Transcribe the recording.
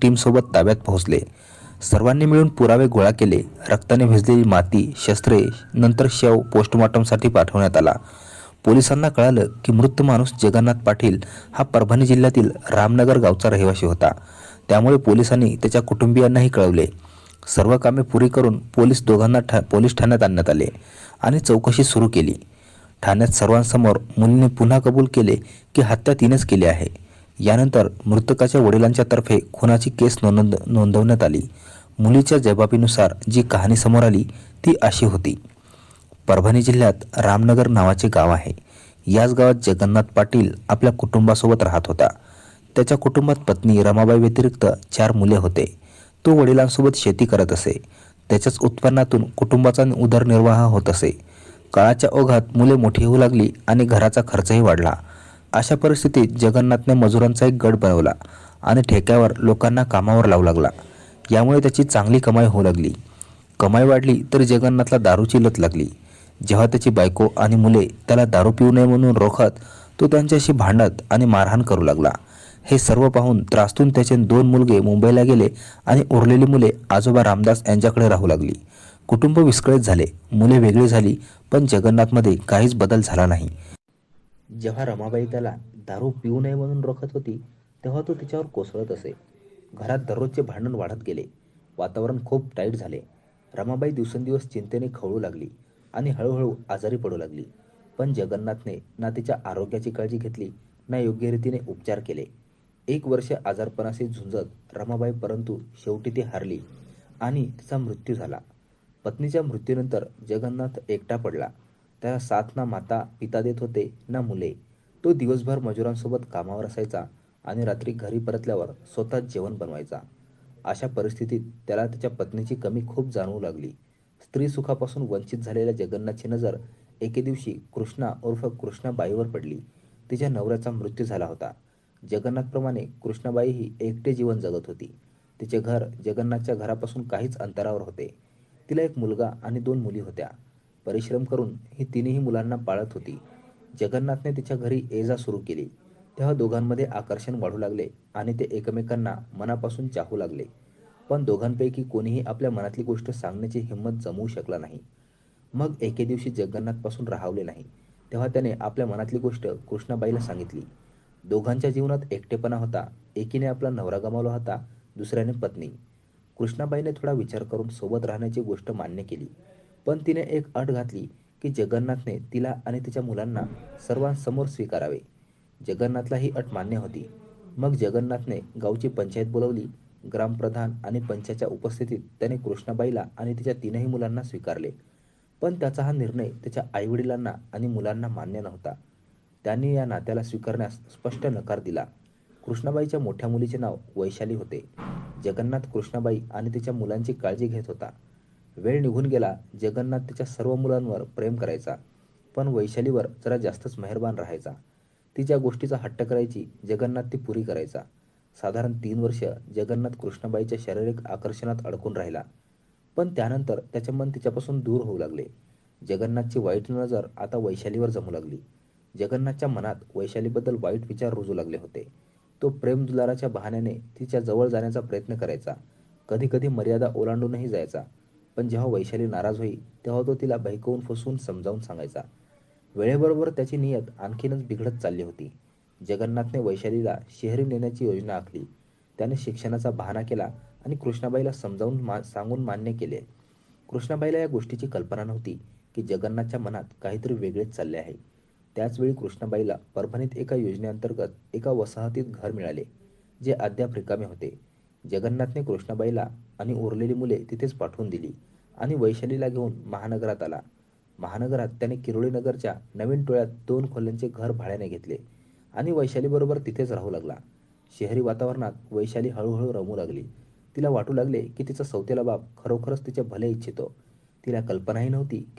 टीमसोबत ताब्यात पोहोचले. सर्वांनी मिळून पुरावे गोळा केले. रक्ताने भिजलेली माती, शस्त्रे, नंतर शव पोस्टमॉर्टमसाठी पाठवण्यात आला. पोलिसांना कळालं की मृत माणूस जगन्नाथ पाटील हा परभणी जिल्ह्यातील रामनगर गावचा रहिवासी होता. त्यामुळे पोलिसांनी त्याच्या कुटुंबियांनाही कळवले. सर्व कामे पुरी करून दोघांना पोलीस ठाण्यात आणण्यात आले आणि चौकशी सुरू केली. ठाण्यात सर्वांसमोर मुलीने पुन्हा कबूल केले की हत्या तिनेच केली आहे. यानंतर मृतकाच्या वडिलांच्या तर्फे खुनाची केस नोंदवण्यात आली. मुलीच्या जबाबीनुसार जी कहाणी समोर आली ती अशी होती. परभणी जिल्ह्यात रामनगर नावाचे गाव आहे. याच गावात जगन्नाथ पाटील आपल्या कुटुंबासोबत राहत होता. त्याच्या कुटुंबात पत्नी रमाबाई व्यतिरिक्त 4 मुले होते. तो वडिलांसोबत शेती करत असे. त्याच्याच उत्पन्नातून कुटुंबाचा उदरनिर्वाह होत असे. काळाच्या ओघात मुले मोठी होऊ लागली आणि घराचा खर्चही वाढला. अशा परिस्थितीत जगन्नाथने मजुरांचा एक गट बनवला आणि ठेक्यावर लोकांना कामावर लावू लागला. यामुळे त्याची चांगली कमाई होऊ लागली. कमाई वाढली तर जगन्नाथला दारूची लत लागली. जेव्हा त्याची बायको आणि मुले त्याला दारू पिऊ नये म्हणून रोखत, तो त्यांच्याशी भांडत आणि मारहाण करू लागला. हे सर्व पाहून त्रासून त्याचे 2 मुलगे मुंबईला गेले आणि उरलेली मुले आजोबा रामदास यांच्याकडे राहू लागली. कुटुंब विस्कळीत झाले. मुले वेगळी झाली, पण जगन्नाथमध्ये काहीच बदल झाला नाही. जेव्हा रमाबाई त्याला दारू पिऊ नये म्हणून रोखत होती, तेव्हा तो तिच्यावर कोसळत असे. घरात दररोजचे भांडण वाढत गेले. वातावरण खूप टाईट झाले. रमाबाई दिवसेंदिवस चिंतेने खवळू लागली आणि हळूहळू आजारी पडू लागली. पण जगन्नाथने ना तिच्या आरोग्याची काळजी घेतली, ना योग्य रीतीने उपचार केले. 1 वर्ष आजारपणाशी झुंजत रमाबाई, परंतु शेवटी ती हारली आणि तिचा मृत्यू झाला. पत्नीच्या मृत्यूनंतर जगन्नाथ एकटा पडला. त्याला साथ ना माता पिता देत होते ना मुले. तो दिवसभर मजुरांसोबत कामावर असायचा आणि रात्री घरी परतल्यावर स्वतः जेवण बनवायचा. अशा परिस्थितीत त्याला त्याच्या पत्नीची कमी खूप जाणवू लागली. स्त्री सुखापासून वंचित झालेल्या जगन्नाथची नजर एके दिवशी कृष्णा उर्फ कृष्णाबाईवर पडली. तिच्या नवऱ्याचा मृत्यू झाला होता. जगन्नाथप्रमाणे कृष्णाबाईही एकटे जीवन जगत होती. तिचे घर जगन्नाथच्या घरापासून काहीच अंतरावर होते. तिला एक मुलगा आणि 2 मुली होत्या. परिश्रम करून ही तिन्ही मुलांना पाळत होती. जगन्नाथने तिच्या घरी ये-जा सुरू केली. तेव्हा दोघांमध्ये आकर्षण वाढू लागले आणि ते एकमेकांना मनापासून चाहू लागले. पण दोघांपैकी कोणीही आपल्या मनातली गोष्ट सांगण्याची हिंमत जमवू शकला नाही. मग एके दिवशी जगन्नाथपासून राहावले नाही. तेव्हा त्याने आपल्या मनातली गोष्ट कृष्णाबाईला सांगितली. दोघांच्या जीवनात एकटेपणा होता. एकीने आपला नवरा गमावला होता, दुसऱ्याने पत्नी. कृष्णाबाईने थोडा विचार करून सोबत राहण्याची गोष्ट मान्य केली. पण तिने एक अट घातली की जगन्नाथने तिला आणि तिच्या मुलांना सर्वांसमोर स्वीकारावे. जगन्नाथला ही अट मान्य होती. मग जगन्नाथने गावची पंचायत बोलावली. ग्रामप्रधान आणि पंचाच्या उपस्थितीत त्याने कृष्णाबाईला आणि तिच्या 3ही मुलांना स्वीकारले. पण त्याचा हा निर्णय त्याच्या आईवडिलांना आणि मुलांना मान्य नव्हता. त्यांनी या नात्याला स्वीकारण्यास स्पष्ट नकार दिला. कृष्णाबाईच्या मोठ्या मुलीचे नाव वैशाली होते. जगन्नाथ कृष्णाबाई आणि तिच्या मुलांची काळजी घेत होता. वेळ निघून गेला. जगन्नाथ तिच्या सर्व मुलांवर प्रेम करायचा, पण वैशालीवर जरा जास्तच मेहरबान राहायचा. ती ज्या गोष्टीचा हट्ट करायची, जगन्नाथ ती पुरी करायचा. साधारण 3 वर्ष जगन्नाथ कृष्णाबाईच्या शारीरिक आकर्षणात अडकून राहिला. पण त्यानंतर त्याचे मन तिच्यापासून दूर होऊ लागले. जगन्नाथची वाईट नजर आता वैशालीवर जमू लागली. जगन्नाथच्या मनात वैशालीबद्दल वाईट विचार रुजू लागले होते. तो प्रेम दुलाराच्या बहाण्याने तिच्या जवळ जाण्याचा प्रयत्न करायचा. कधी कधी मर्यादा ओलांडूनही जायचा. पण जेव्हा वैशाली नाराज होई, तेव्हा तो तिला बहकवून फसवून समजावून सांगायचा. वेळेबरोबर त्याची नियत आणखीनच बिघडत चालली होती. जगन्नाथने वैशालीला शहरी नेण्याची योजना आखली. त्याने शिक्षणाचा बहाणा केला आणि कृष्णाबाईला समजावून सांगून मान्य केले. कृष्णाबाईला या गोष्टीची कल्पना नव्हती की जगन्नाथच्या मनात काहीतरी वेगळेच चालले आहे. त्याचवेळी कृष्णाबाईला परभणीत एका योजनेअंतर्गत एका वसाहतीत घर मिळाले, जे अद्याप रिकामे होते. जगन्नाथने कृष्णाबाईला आणि उरलेली मुले तिथेच पाठवून दिली आणि वैशालीला घेऊन महानगरात आला. महानगरात त्याने किरोळी नगरच्या नवीन टोळ्यात 2 खोल्यांचे घर भाड्याने घेतले आणि वैशालीबरोबर तिथेच राहू लागला. शहरी वातावरणात वैशाली हळूहळू रमू लागली. तिला वाटू लागले की तिचा सौतेला बाप खरोखरच तिचे भले इच्छितो. तिला कल्पनाही नव्हती